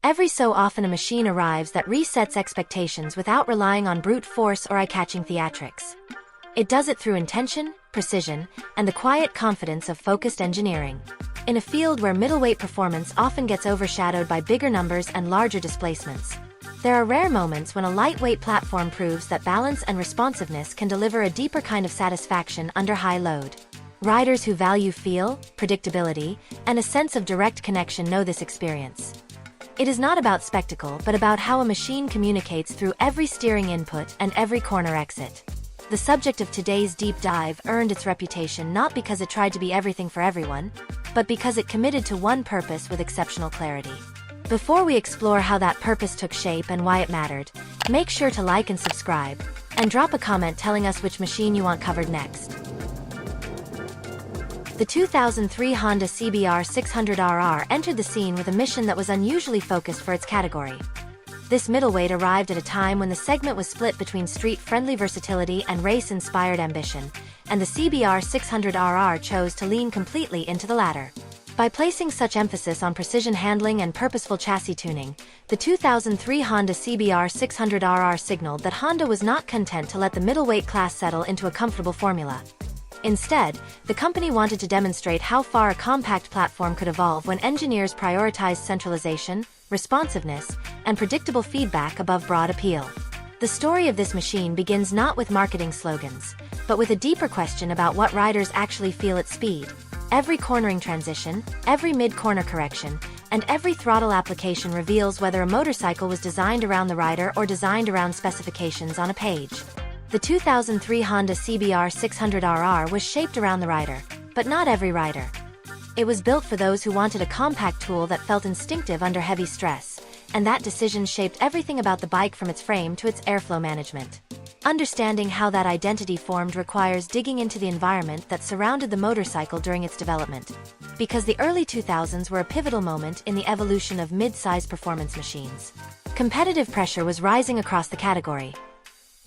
Every so often a machine arrives that resets expectations without relying on brute force or eye-catching theatrics. It does it through intention, precision, and the quiet confidence of focused engineering. In a field where middleweight performance often gets overshadowed by bigger numbers and larger displacements, there are rare moments when a lightweight platform proves that balance and responsiveness can deliver a deeper kind of satisfaction under high load. Riders who value feel, predictability, and a sense of direct connection know this experience. It is not about spectacle but about how a machine communicates through every steering input and every corner exit. The subject of today's deep dive earned its reputation not because it tried to be everything for everyone, but because it committed to one purpose with exceptional clarity. Before we explore how that purpose took shape and why it mattered, make sure to like and subscribe, and drop a comment telling us which machine you want covered next. The 2003 Honda CBR600RR entered the scene with a mission that was unusually focused for its category. This middleweight arrived at a time when the segment was split between street-friendly versatility and race-inspired ambition, and the CBR600RR chose to lean completely into the latter. By placing such emphasis on precision handling and purposeful chassis tuning, the 2003 Honda CBR600RR signaled that Honda was not content to let the middleweight class settle into a comfortable formula. Instead, the company wanted to demonstrate how far a compact platform could evolve when engineers prioritized centralization, responsiveness, and predictable feedback above broad appeal. The story of this machine begins not with marketing slogans, but with a deeper question about what riders actually feel at speed. Every cornering transition, every mid-corner correction, and every throttle application reveals whether a motorcycle was designed around the rider or designed around specifications on a page. The 2003 Honda CBR600RR was shaped around the rider, but not every rider. It was built for those who wanted a compact tool that felt instinctive under heavy stress, and that decision shaped everything about the bike from its frame to its airflow management. Understanding how that identity formed requires digging into the environment that surrounded the motorcycle during its development. Because the early 2000s were a pivotal moment in the evolution of mid-size performance machines. Competitive pressure was rising across the category.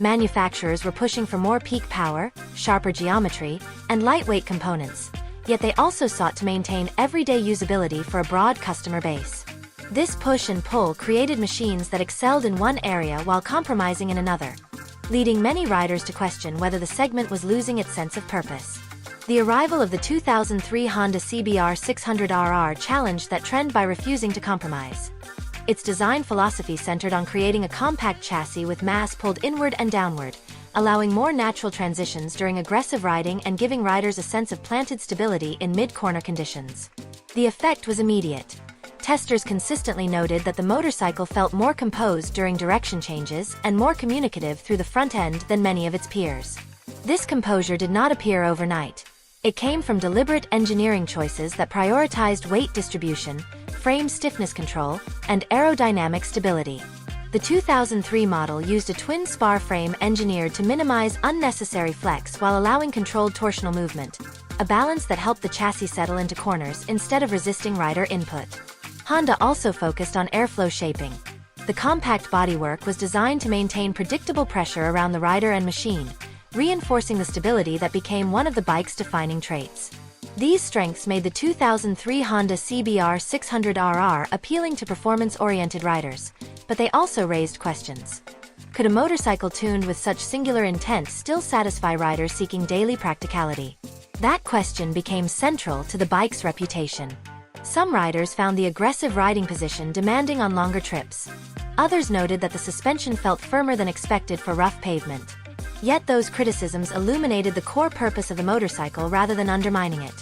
Manufacturers were pushing for more peak power, sharper geometry, and lightweight components, yet they also sought to maintain everyday usability for a broad customer base. This push and pull created machines that excelled in one area while compromising in another, leading many riders to question whether the segment was losing its sense of purpose. The arrival of the 2003 Honda CBR600RR challenged that trend by refusing to compromise. Its design philosophy centered on creating a compact chassis with mass pulled inward and downward, allowing more natural transitions during aggressive riding and giving riders a sense of planted stability in mid-corner conditions. The effect was immediate. Testers consistently noted that the motorcycle felt more composed during direction changes and more communicative through the front end than many of its peers. This composure did not appear overnight. It came from deliberate engineering choices that prioritized weight distribution, frame stiffness control, and aerodynamic stability. The 2003 model used a twin spar frame engineered to minimize unnecessary flex while allowing controlled torsional movement, a balance that helped the chassis settle into corners instead of resisting rider input. Honda also focused on airflow shaping. The compact bodywork was designed to maintain predictable pressure around the rider and machine, reinforcing the stability that became one of the bike's defining traits. These strengths made the 2003 Honda CBR600RR appealing to performance-oriented riders, but they also raised questions. Could a motorcycle tuned with such singular intent still satisfy riders seeking daily practicality? That question became central to the bike's reputation. Some riders found the aggressive riding position demanding on longer trips. Others noted that the suspension felt firmer than expected for rough pavement. Yet those criticisms illuminated the core purpose of the motorcycle rather than undermining it.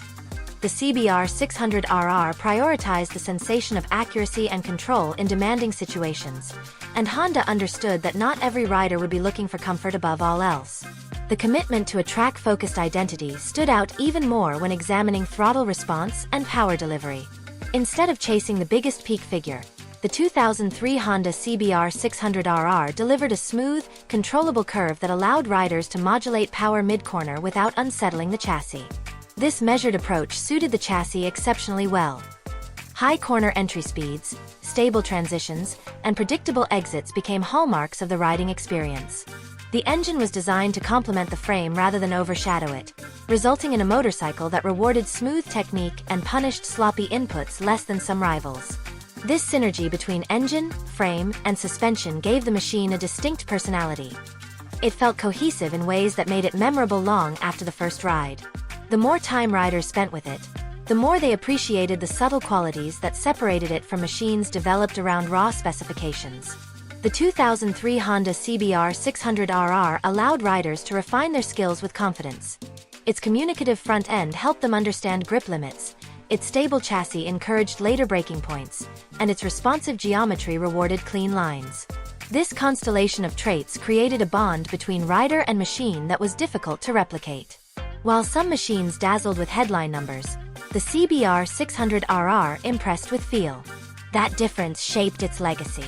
The CBR600RR prioritized the sensation of accuracy and control in demanding situations, and Honda understood that not every rider would be looking for comfort above all else. The commitment to a track-focused identity stood out even more when examining throttle response and power delivery. Instead of chasing the biggest peak figure, the 2003 Honda CBR600RR delivered a smooth, controllable curve that allowed riders to modulate power mid-corner without unsettling the chassis. This measured approach suited the chassis exceptionally well. High corner entry speeds, stable transitions, and predictable exits became hallmarks of the riding experience. The engine was designed to complement the frame rather than overshadow it, resulting in a motorcycle that rewarded smooth technique and punished sloppy inputs less than some rivals. This synergy between engine, frame, and suspension gave the machine a distinct personality. It felt cohesive in ways that made it memorable long after the first ride. The more time riders spent with it, the more they appreciated the subtle qualities that separated it from machines developed around raw specifications. The 2003 Honda CBR600RR allowed riders to refine their skills with confidence. Its communicative front end helped them understand grip limits, its stable chassis encouraged later braking points, and its responsive geometry rewarded clean lines. This constellation of traits created a bond between rider and machine that was difficult to replicate. While some machines dazzled with headline numbers, the CBR600RR impressed with feel. That difference shaped its legacy.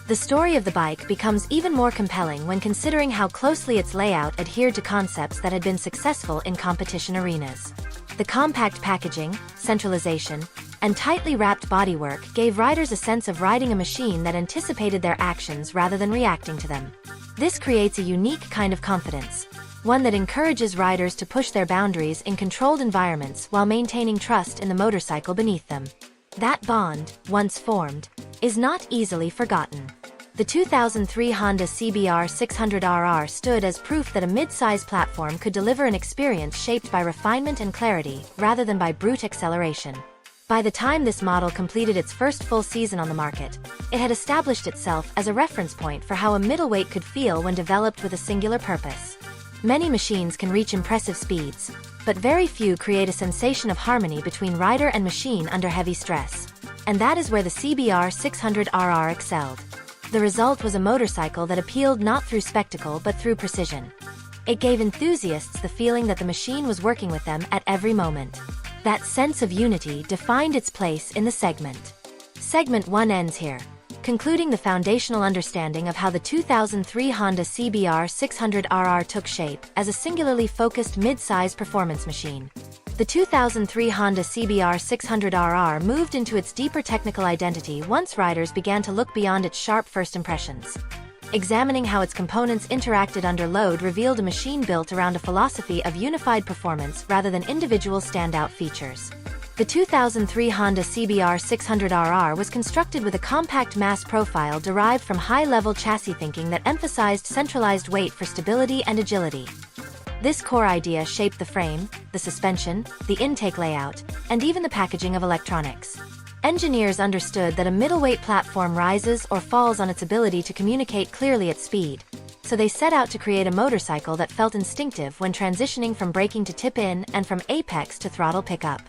The story of the bike becomes even more compelling when considering how closely its layout adhered to concepts that had been successful in competition arenas. The compact packaging, centralization, and tightly wrapped bodywork gave riders a sense of riding a machine that anticipated their actions rather than reacting to them. This creates a unique kind of confidence, one that encourages riders to push their boundaries in controlled environments while maintaining trust in the motorcycle beneath them. That bond, once formed, is not easily forgotten. The 2003 Honda CBR600RR stood as proof that a mid-size platform could deliver an experience shaped by refinement and clarity, rather than by brute acceleration. By the time this model completed its first full season on the market, it had established itself as a reference point for how a middleweight could feel when developed with a singular purpose. Many machines can reach impressive speeds, but very few create a sensation of harmony between rider and machine under heavy stress. And that is where the CBR600RR excelled. The result was a motorcycle that appealed not through spectacle but through precision. It gave enthusiasts the feeling that the machine was working with them at every moment. That sense of unity defined its place in the segment. Segment 1 ends here, concluding the foundational understanding of how the 2003 Honda CBR600RR took shape as a singularly focused mid-size performance machine. The 2003 Honda CBR600RR moved into its deeper technical identity once riders began to look beyond its sharp first impressions. Examining how its components interacted under load revealed a machine built around a philosophy of unified performance rather than individual standout features. The 2003 Honda CBR600RR was constructed with a compact mass profile derived from high-level chassis thinking that emphasized centralized weight for stability and agility. This core idea shaped the frame, the suspension, the intake layout, and even the packaging of electronics. Engineers understood that a middleweight platform rises or falls on its ability to communicate clearly at speed, so they set out to create a motorcycle that felt instinctive when transitioning from braking to tip-in and from apex to throttle pickup.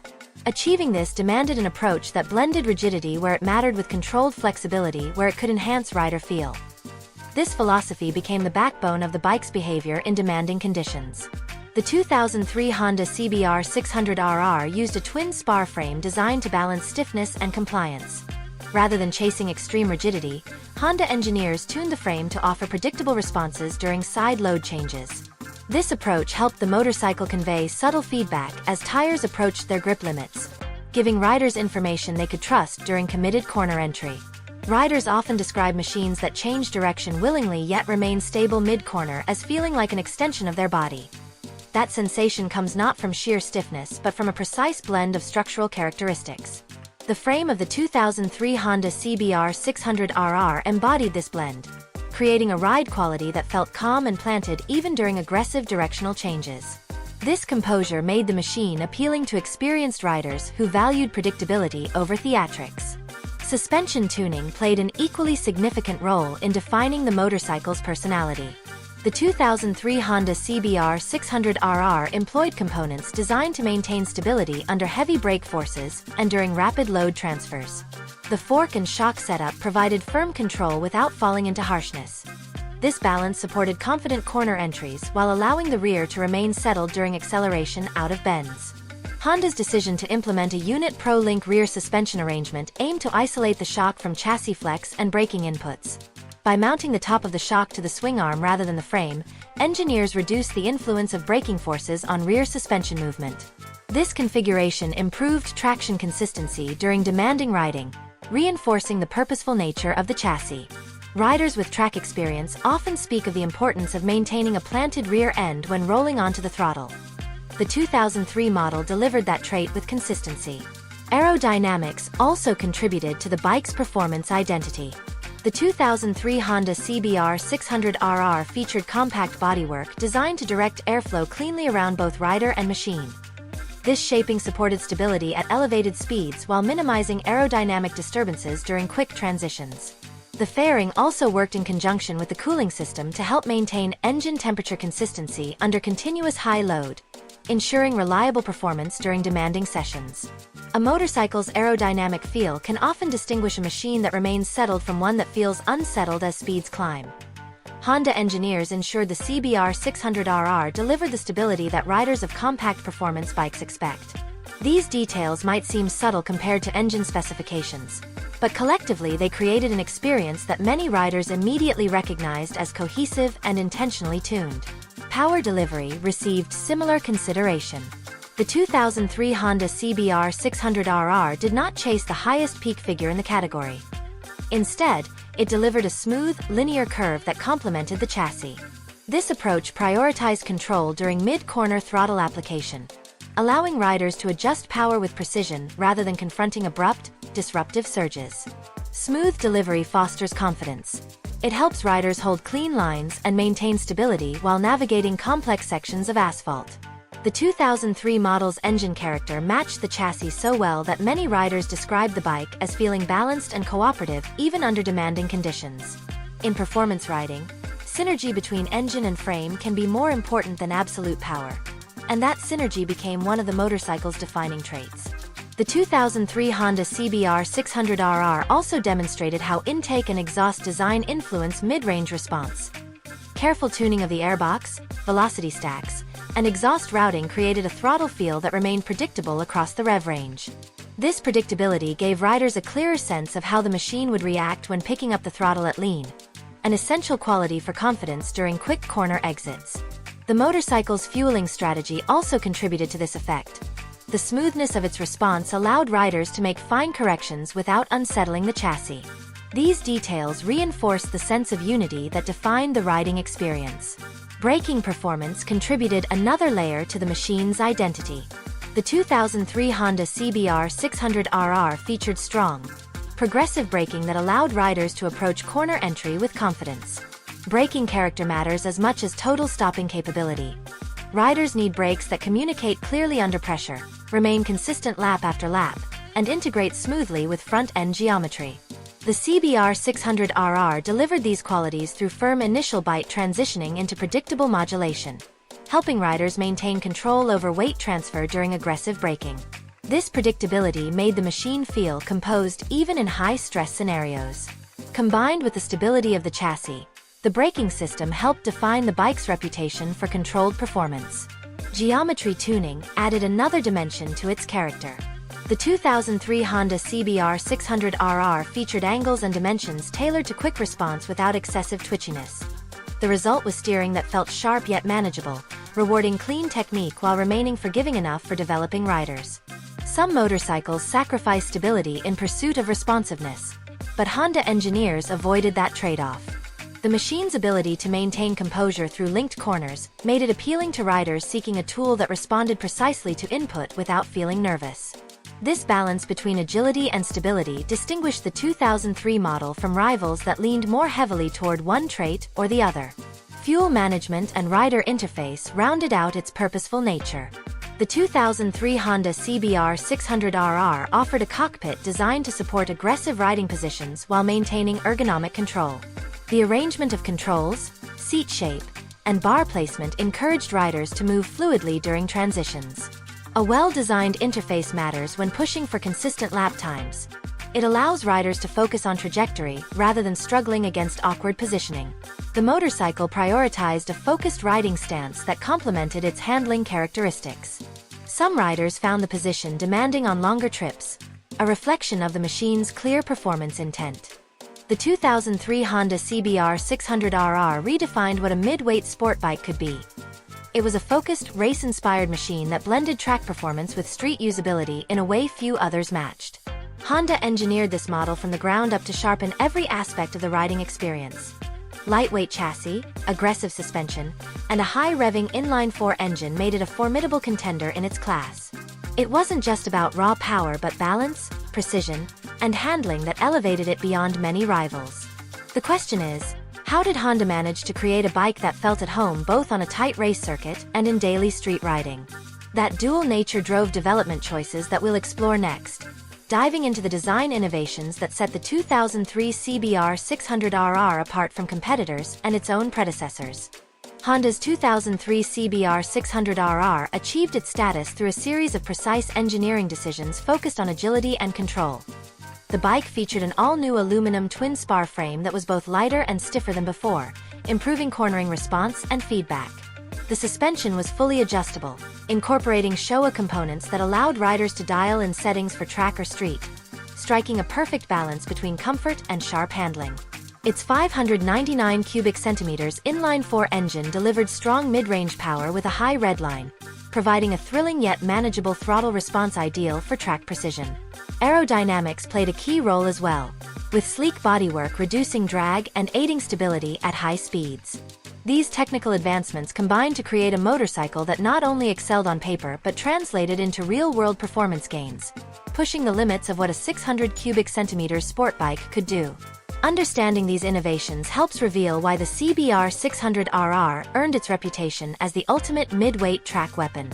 Achieving this demanded an approach that blended rigidity where it mattered with controlled flexibility where it could enhance rider feel. This philosophy became the backbone of the bike's behavior in demanding conditions. The 2003 Honda CBR600RR used a twin spar frame designed to balance stiffness and compliance. Rather than chasing extreme rigidity, Honda engineers tuned the frame to offer predictable responses during side load changes. This approach helped the motorcycle convey subtle feedback as tires approached their grip limits, giving riders information they could trust during committed corner entry. Riders often describe machines that change direction willingly yet remain stable mid-corner as feeling like an extension of their body. That sensation comes not from sheer stiffness but from a precise blend of structural characteristics. The frame of the 2003 Honda CBR600RR embodied this blend, creating a ride quality that felt calm and planted even during aggressive directional changes. This composure made the machine appealing to experienced riders who valued predictability over theatrics. Suspension tuning played an equally significant role in defining the motorcycle's personality. The 2003 Honda CBR600RR employed components designed to maintain stability under heavy brake forces and during rapid load transfers. The fork and shock setup provided firm control without falling into harshness. This balance supported confident corner entries while allowing the rear to remain settled during acceleration out of bends. Honda's decision to implement a Unit Pro Link rear suspension arrangement aimed to isolate the shock from chassis flex and braking inputs. By mounting the top of the shock to the swing arm rather than the frame, engineers reduced the influence of braking forces on rear suspension movement. This configuration improved traction consistency during demanding riding, reinforcing the purposeful nature of the chassis. Riders with track experience often speak of the importance of maintaining a planted rear end when rolling onto the throttle. The 2003 model delivered that trait with consistency. Aerodynamics also contributed to the bike's performance identity. The 2003 Honda CBR600RR featured compact bodywork designed to direct airflow cleanly around both rider and machine. This shaping supported stability at elevated speeds while minimizing aerodynamic disturbances during quick transitions. The fairing also worked in conjunction with the cooling system to help maintain engine temperature consistency under continuous high load, ensuring reliable performance during demanding sessions. A motorcycle's aerodynamic feel can often distinguish a machine that remains settled from one that feels unsettled as speeds climb. Honda engineers ensured the CBR600RR delivered the stability that riders of compact performance bikes expect. These details might seem subtle compared to engine specifications, but collectively they created an experience that many riders immediately recognized as cohesive and intentionally tuned. Power delivery received similar consideration. The 2003 Honda CBR600RR did not chase the highest peak figure in the category. Instead, it delivered a smooth, linear curve that complemented the chassis. This approach prioritized control during mid-corner throttle application, allowing riders to adjust power with precision rather than confronting abrupt, disruptive surges. Smooth delivery fosters confidence. It helps riders hold clean lines and maintain stability while navigating complex sections of asphalt. The 2003 model's engine character matched the chassis so well that many riders described the bike as feeling balanced and cooperative even under demanding conditions. In performance riding, synergy between engine and frame can be more important than absolute power, and that synergy became one of the motorcycle's defining traits. The 2003 Honda CBR600RR also demonstrated how intake and exhaust design influence mid-range response. Careful tuning of the airbox, velocity stacks, and exhaust routing created a throttle feel that remained predictable across the rev range. This predictability gave riders a clearer sense of how the machine would react when picking up the throttle at lean, an essential quality for confidence during quick corner exits. The motorcycle's fueling strategy also contributed to this effect. The smoothness of its response allowed riders to make fine corrections without unsettling the chassis. These details reinforced the sense of unity that defined the riding experience. Braking performance contributed another layer to the machine's identity. The 2003 Honda CBR600RR featured strong, progressive braking that allowed riders to approach corner entry with confidence. Braking character matters as much as total stopping capability. Riders need brakes that communicate clearly under pressure, remain consistent lap after lap, and integrate smoothly with front-end geometry. The CBR600RR delivered these qualities through firm initial bite transitioning into predictable modulation, helping riders maintain control over weight transfer during aggressive braking. This predictability made the machine feel composed even in high-stress scenarios. Combined with the stability of the chassis, the braking system helped define the bike's reputation for controlled performance. Geometry tuning added another dimension to its character. The 2003 Honda CBR600RR featured angles and dimensions tailored to quick response without excessive twitchiness. The result was steering that felt sharp yet manageable, rewarding clean technique while remaining forgiving enough for developing riders. Some motorcycles sacrifice stability in pursuit of responsiveness, but Honda engineers avoided that trade-off. The machine's ability to maintain composure through linked corners made it appealing to riders seeking a tool that responded precisely to input without feeling nervous. This balance between agility and stability distinguished the 2003 model from rivals that leaned more heavily toward one trait or the other. Fuel management and rider interface rounded out its purposeful nature. The 2003 Honda CBR600RR offered a cockpit designed to support aggressive riding positions while maintaining ergonomic control. The arrangement of controls, seat shape, and bar placement encouraged riders to move fluidly during transitions. A well-designed interface matters when pushing for consistent lap times. It allows riders to focus on trajectory rather than struggling against awkward positioning. The motorcycle prioritized a focused riding stance that complemented its handling characteristics. Some riders found the position demanding on longer trips, a reflection of the machine's clear performance intent. The 2003 Honda CBR600RR redefined what a mid-weight sport bike could be. It was a focused, race-inspired machine that blended track performance with street usability in a way few others matched. Honda engineered this model from the ground up to sharpen every aspect of the riding experience. Lightweight chassis, aggressive suspension, and a high-revving inline-4 engine made it a formidable contender in its class. It wasn't just about raw power but balance, precision, and handling that elevated it beyond many rivals. The question is, how did Honda manage to create a bike that felt at home both on a tight race circuit and in daily street riding? That dual nature drove development choices that we'll explore next, diving into the design innovations that set the 2003 CBR600RR apart from competitors and its own predecessors. Honda's 2003 CBR600RR achieved its status through a series of precise engineering decisions focused on agility and control. The bike featured an all-new aluminum twin-spar frame that was both lighter and stiffer than before, improving cornering response and feedback. The suspension was fully adjustable, incorporating Showa components that allowed riders to dial in settings for track or street, striking a perfect balance between comfort and sharp handling. Its 599 cubic centimeters inline-4 engine delivered strong mid-range power with a high redline, providing a thrilling yet manageable throttle response ideal for track precision. Aerodynamics played a key role as well, with sleek bodywork reducing drag and aiding stability at high speeds. These technical advancements combined to create a motorcycle that not only excelled on paper but translated into real-world performance gains, pushing the limits of what a 600 cubic centimeters sport bike could do. Understanding these innovations helps reveal why the CBR600RR earned its reputation as the ultimate mid-weight track weapon.